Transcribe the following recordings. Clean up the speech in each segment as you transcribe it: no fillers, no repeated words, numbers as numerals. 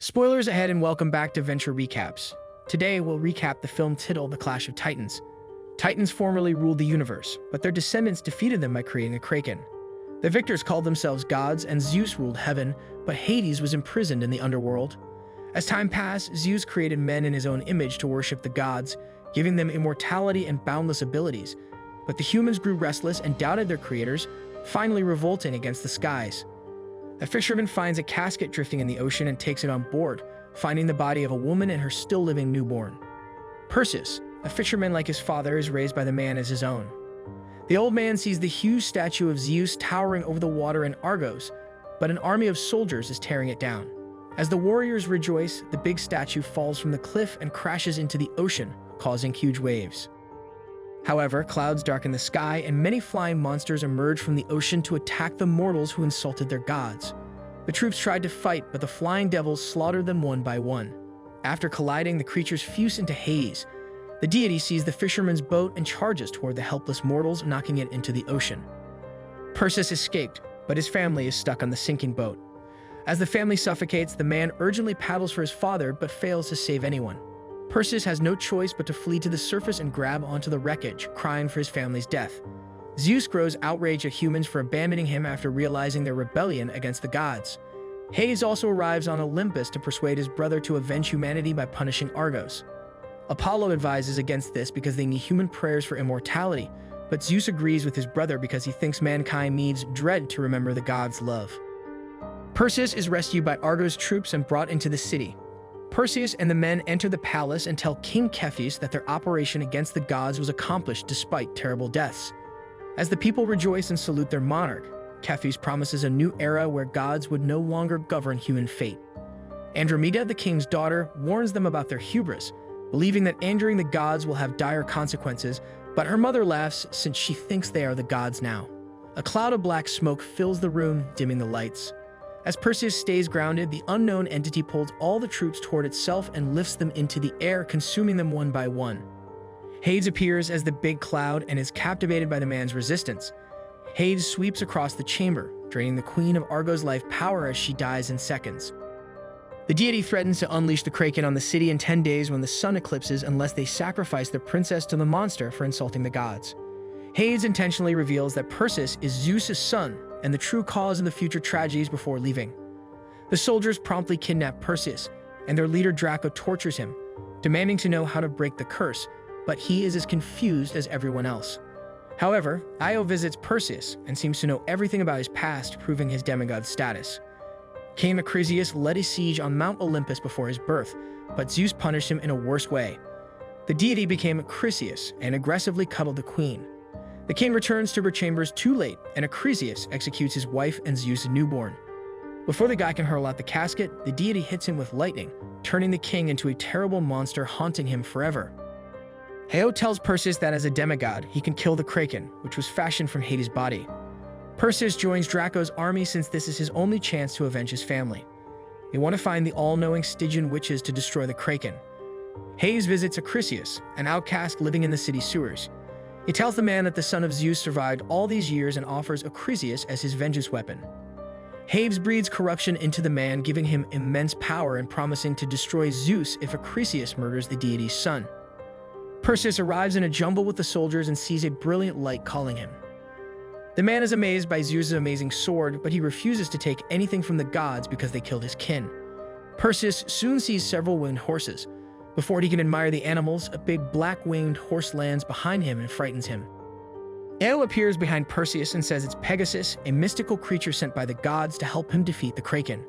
Spoilers ahead and welcome back to Venture Recaps. Today we'll recap the film title The Clash of Titans. Titans formerly ruled the universe, but their descendants defeated them by creating a kraken. The victors called themselves gods and Zeus ruled heaven, but Hades was imprisoned in the underworld. As time passed, Zeus created men in his own image to worship the gods, giving them immortality and boundless abilities. But the humans grew restless and doubted their creators, finally revolting against the skies. A fisherman finds a casket drifting in the ocean and takes it on board, finding the body of a woman and her still-living newborn. Perseus, a fisherman like his father, is raised by the man as his own. The old man sees the huge statue of Zeus towering over the water in Argos, but an army of soldiers is tearing it down. As the warriors rejoice, the big statue falls from the cliff and crashes into the ocean, causing huge waves. However, clouds darken the sky and many flying monsters emerge from the ocean to attack the mortals who insulted their gods. The troops tried to fight, but the flying devils slaughtered them one by one. After colliding, the creatures fuse into Hades. The deity sees the fisherman's boat and charges toward the helpless mortals, knocking it into the ocean. Perseus escaped, but his family is stuck on the sinking boat. As the family suffocates, the man urgently paddles for his father but fails to save anyone. Perseus has no choice but to flee to the surface and grab onto the wreckage, crying for his family's death. Zeus grows outraged at humans for abandoning him after realizing their rebellion against the gods. Hades also arrives on Olympus to persuade his brother to avenge humanity by punishing Argos. Apollo advises against this because they need human prayers for immortality, but Zeus agrees with his brother because he thinks mankind needs dread to remember the gods' love. Perseus is rescued by Argos' troops and brought into the city. Perseus and the men enter the palace and tell King Cepheus that their operation against the gods was accomplished despite terrible deaths. As the people rejoice and salute their monarch, Cepheus promises a new era where gods would no longer govern human fate. Andromeda, the king's daughter, warns them about their hubris, believing that angering the gods will have dire consequences, but her mother laughs since she thinks they are the gods now. A cloud of black smoke fills the room, dimming the lights. As Perseus stays grounded, the unknown entity pulls all the troops toward itself and lifts them into the air, consuming them one by one. Hades appears as the big cloud and is captivated by the man's resistance. Hades sweeps across the chamber, draining the Queen of Argos' life power as she dies in seconds. The deity threatens to unleash the kraken on the city in 10 days when the sun eclipses unless they sacrifice their princess to the monster for insulting the gods. Hades intentionally reveals that Perseus is Zeus' son and the true cause of the future tragedies before leaving. The soldiers promptly kidnap Perseus, and their leader Draco tortures him, demanding to know how to break the curse, but he is as confused as everyone else. However, Io visits Perseus and seems to know everything about his past, proving his demigod status. King Acrisius led a siege on Mount Olympus before his birth, but Zeus punished him in a worse way. The deity became Acrisius and aggressively cuddled the queen. The king returns to her chambers too late, and Acrisius executes his wife and Zeus' newborn. Before the guy can hurl out the casket, the deity hits him with lightning, turning the king into a terrible monster haunting him forever. Heo tells Perseus that as a demigod, he can kill the kraken, which was fashioned from Hades' body. Perseus joins Draco's army since this is his only chance to avenge his family. They want to find the all-knowing Stygian witches to destroy the kraken. Hades visits Acrisius, an outcast living in the city sewers. He tells the man that the son of Zeus survived all these years and offers Acrisius as his vengeance weapon. Hades breeds corruption into the man, giving him immense power and promising to destroy Zeus if Acrisius murders the deity's son. Perseus arrives in a jumble with the soldiers and sees a brilliant light calling him. The man is amazed by Zeus' amazing sword, but he refuses to take anything from the gods because they killed his kin. Perseus soon sees several winged horses. Before he can admire the animals, a big black-winged horse lands behind him and frightens him. Eo appears behind Perseus and says it's Pegasus, a mystical creature sent by the gods to help him defeat the kraken.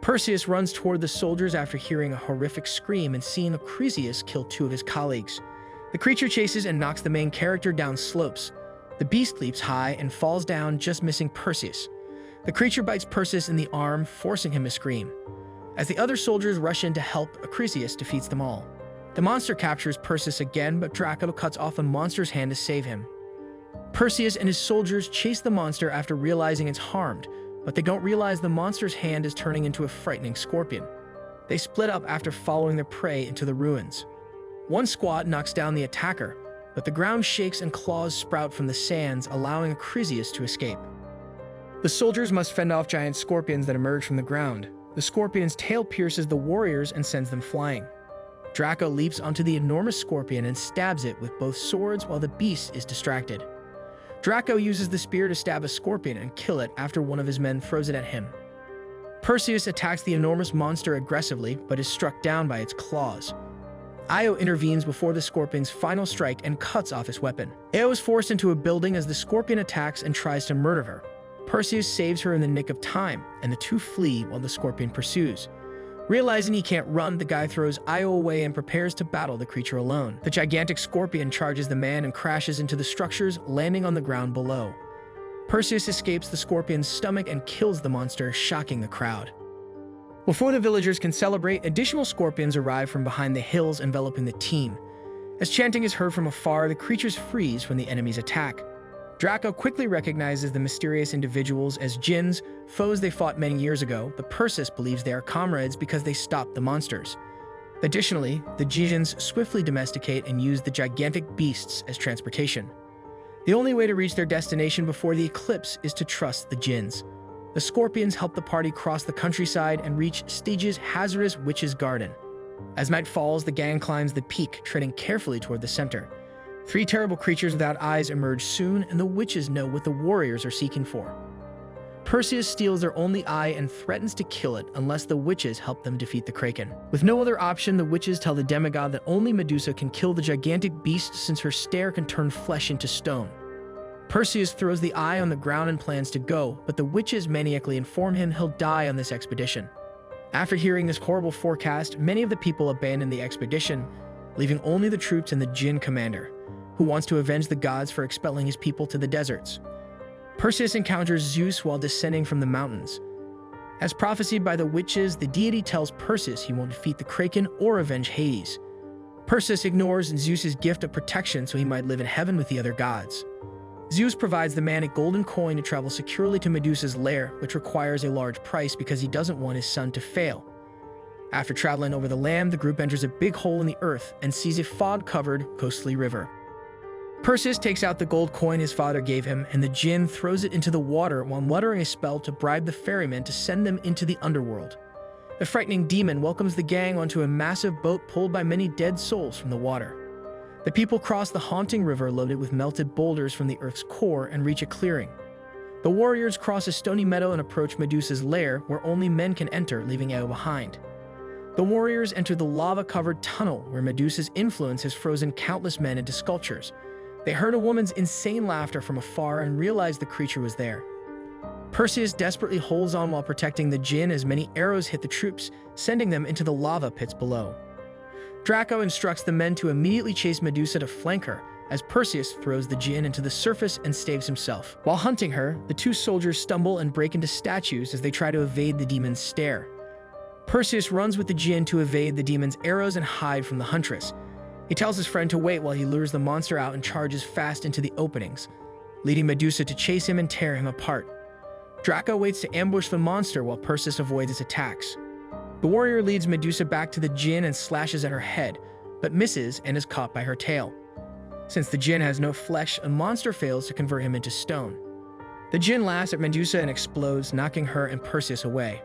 Perseus runs toward the soldiers after hearing a horrific scream and seeing Acrisius kill two of his colleagues. The creature chases and knocks the main character down slopes. The beast leaps high and falls down, just missing Perseus. The creature bites Perseus in the arm, forcing him to scream. As the other soldiers rush in to help, Acrisius defeats them all. The monster captures Perseus again, but Draco cuts off the monster's hand to save him. Perseus and his soldiers chase the monster after realizing it's harmed, but they don't realize the monster's hand is turning into a frightening scorpion. They split up after following their prey into the ruins. One squad knocks down the attacker, but the ground shakes and claws sprout from the sands, allowing Acrisius to escape. The soldiers must fend off giant scorpions that emerge from the ground. The scorpion's tail pierces the warriors and sends them flying. Draco leaps onto the enormous scorpion and stabs it with both swords while the beast is distracted. Draco uses the spear to stab a scorpion and kill it after one of his men throws it at him. Perseus attacks the enormous monster aggressively but is struck down by its claws. Io intervenes before the scorpion's final strike and cuts off his weapon. Io is forced into a building as the scorpion attacks and tries to murder her. Perseus saves her in the nick of time, and the two flee while the scorpion pursues. Realizing he can't run, the guy throws Io away and prepares to battle the creature alone. The gigantic scorpion charges the man and crashes into the structures, landing on the ground below. Perseus escapes the scorpion's stomach and kills the monster, shocking the crowd. Before the villagers can celebrate, additional scorpions arrive from behind the hills, enveloping the team. As chanting is heard from afar, the creatures freeze when the enemies attack. Draco quickly recognizes the mysterious individuals as jinns, foes they fought many years ago, but Perseus believes they are comrades because they stopped the monsters. Additionally, the jinns swiftly domesticate and use the gigantic beasts as transportation. The only way to reach their destination before the eclipse is to trust the jinns. The scorpions help the party cross the countryside and reach Stygia's hazardous witch's garden. As night falls, the gang climbs the peak, treading carefully toward the center. 3 terrible creatures without eyes emerge soon, and the witches know what the warriors are seeking for. Perseus steals their only eye and threatens to kill it unless the witches help them defeat the kraken. With no other option, the witches tell the demigod that only Medusa can kill the gigantic beast since her stare can turn flesh into stone. Perseus throws the eye on the ground and plans to go, but the witches maniacally inform him he'll die on this expedition. After hearing this horrible forecast, many of the people abandon the expedition, leaving only the troops and the Jinn commander, who wants to avenge the gods for expelling his people to the deserts. Perseus encounters Zeus while descending from the mountains. As prophesied by the witches, the deity tells Perseus he won't defeat the kraken or avenge Hades. Perseus ignores Zeus's gift of protection so he might live in heaven with the other gods. Zeus provides the man a golden coin to travel securely to Medusa's lair, which requires a large price because he doesn't want his son to fail. After traveling over the land, the group enters a big hole in the earth and sees a fog-covered, ghostly river. Perseus takes out the gold coin his father gave him, and the Jinn throws it into the water while muttering a spell to bribe the ferryman to send them into the underworld. The frightening demon welcomes the gang onto a massive boat pulled by many dead souls from the water. The people cross the haunting river loaded with melted boulders from the earth's core and reach a clearing. The warriors cross a stony meadow and approach Medusa's lair, where only men can enter, leaving Io behind. The warriors enter the lava-covered tunnel, where Medusa's influence has frozen countless men into sculptures. They heard a woman's insane laughter from afar and realized the creature was there. Perseus desperately holds on while protecting the Jinn as many arrows hit the troops, sending them into the lava pits below. Draco instructs the men to immediately chase Medusa to flank her, as Perseus throws the Jinn into the surface and staves himself. While hunting her, the 2 soldiers stumble and break into statues as they try to evade the demon's stare. Perseus runs with the Jinn to evade the demon's arrows and hide from the huntress. He tells his friend to wait while he lures the monster out and charges fast into the openings, leading Medusa to chase him and tear him apart. Draco waits to ambush the monster while Perseus avoids its attacks. The warrior leads Medusa back to the Jinn and slashes at her head, but misses and is caught by her tail. Since the Jinn has no flesh, a monster fails to convert him into stone. The Jinn laughs at Medusa and explodes, knocking her and Perseus away.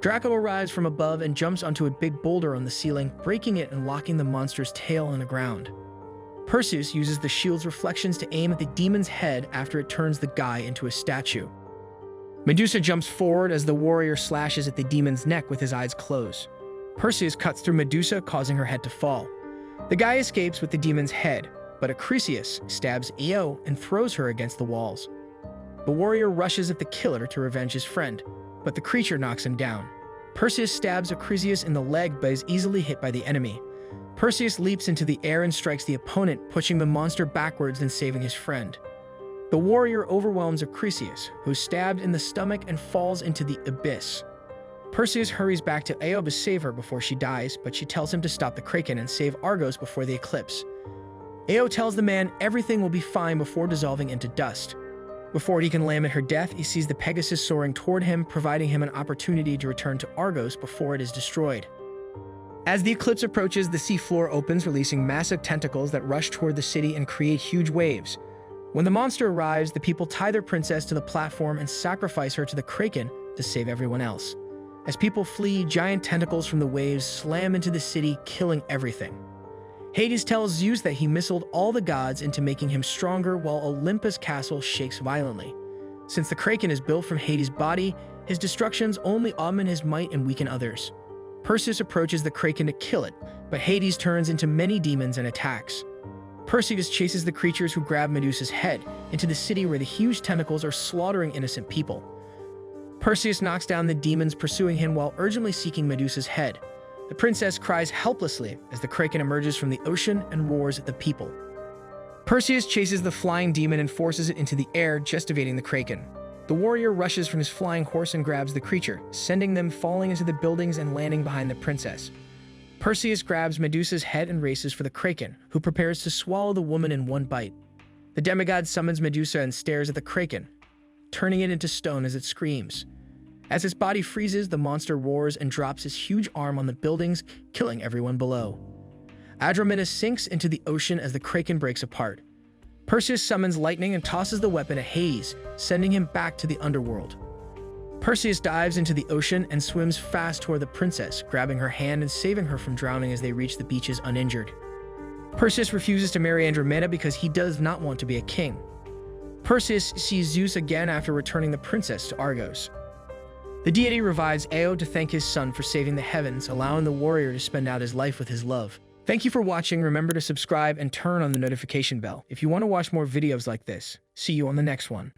Draco arrives from above and jumps onto a big boulder on the ceiling, breaking it and locking the monster's tail on the ground. Perseus uses the shield's reflections to aim at the demon's head after it turns the guy into a statue. Medusa jumps forward as the warrior slashes at the demon's neck with his eyes closed. Perseus cuts through Medusa, causing her head to fall. The guy escapes with the demon's head, but Acrisius stabs Io and throws her against the walls. The warrior rushes at the killer to revenge his friend, but the creature knocks him down. Perseus stabs Acrisius in the leg but is easily hit by the enemy. Perseus leaps into the air and strikes the opponent, pushing the monster backwards and saving his friend. The warrior overwhelms Acrisius, who is stabbed in the stomach and falls into the abyss. Perseus hurries back to Io to save her before she dies, but she tells him to stop the kraken and save Argos before the eclipse. Io tells the man everything will be fine before dissolving into dust. Before he can lament her death, he sees the Pegasus soaring toward him, providing him an opportunity to return to Argos before it is destroyed. As the eclipse approaches, the seafloor opens, releasing massive tentacles that rush toward the city and create huge waves. When the monster arrives, the people tie their princess to the platform and sacrifice her to the kraken to save everyone else. As people flee, giant tentacles from the waves slam into the city, killing everything. Hades tells Zeus that he missiled all the gods into making him stronger, while Olympus' castle shakes violently. Since the Kraken is built from Hades' body, his destructions only augment his might and weaken others. Perseus approaches the Kraken to kill it, but Hades turns into many demons and attacks. Perseus chases the creatures who grab Medusa's head into the city where the huge tentacles are slaughtering innocent people. Perseus knocks down the demons pursuing him while urgently seeking Medusa's head. The princess cries helplessly as the Kraken emerges from the ocean and roars at the people. Perseus chases the flying demon and forces it into the air, just evading the Kraken. The warrior rushes from his flying horse and grabs the creature, sending them falling into the buildings and landing behind the princess. Perseus grabs Medusa's head and races for the Kraken, who prepares to swallow the woman in one bite. The demigod summons Medusa and stares at the Kraken, turning it into stone as it screams. As its body freezes, the monster roars and drops his huge arm on the buildings, killing everyone below. Andromeda sinks into the ocean as the Kraken breaks apart. Perseus summons lightning and tosses the weapon at Hades, sending him back to the underworld. Perseus dives into the ocean and swims fast toward the princess, grabbing her hand and saving her from drowning as they reach the beaches uninjured. Perseus refuses to marry Andromeda because he does not want to be a king. Perseus sees Zeus again after returning the princess to Argos. The deity revives Io to thank his son for saving the heavens, allowing the warrior to spend out his life with his love. Thank you for watching. Remember to subscribe and turn on the notification bell if you want to watch more videos like this. See you on the next one.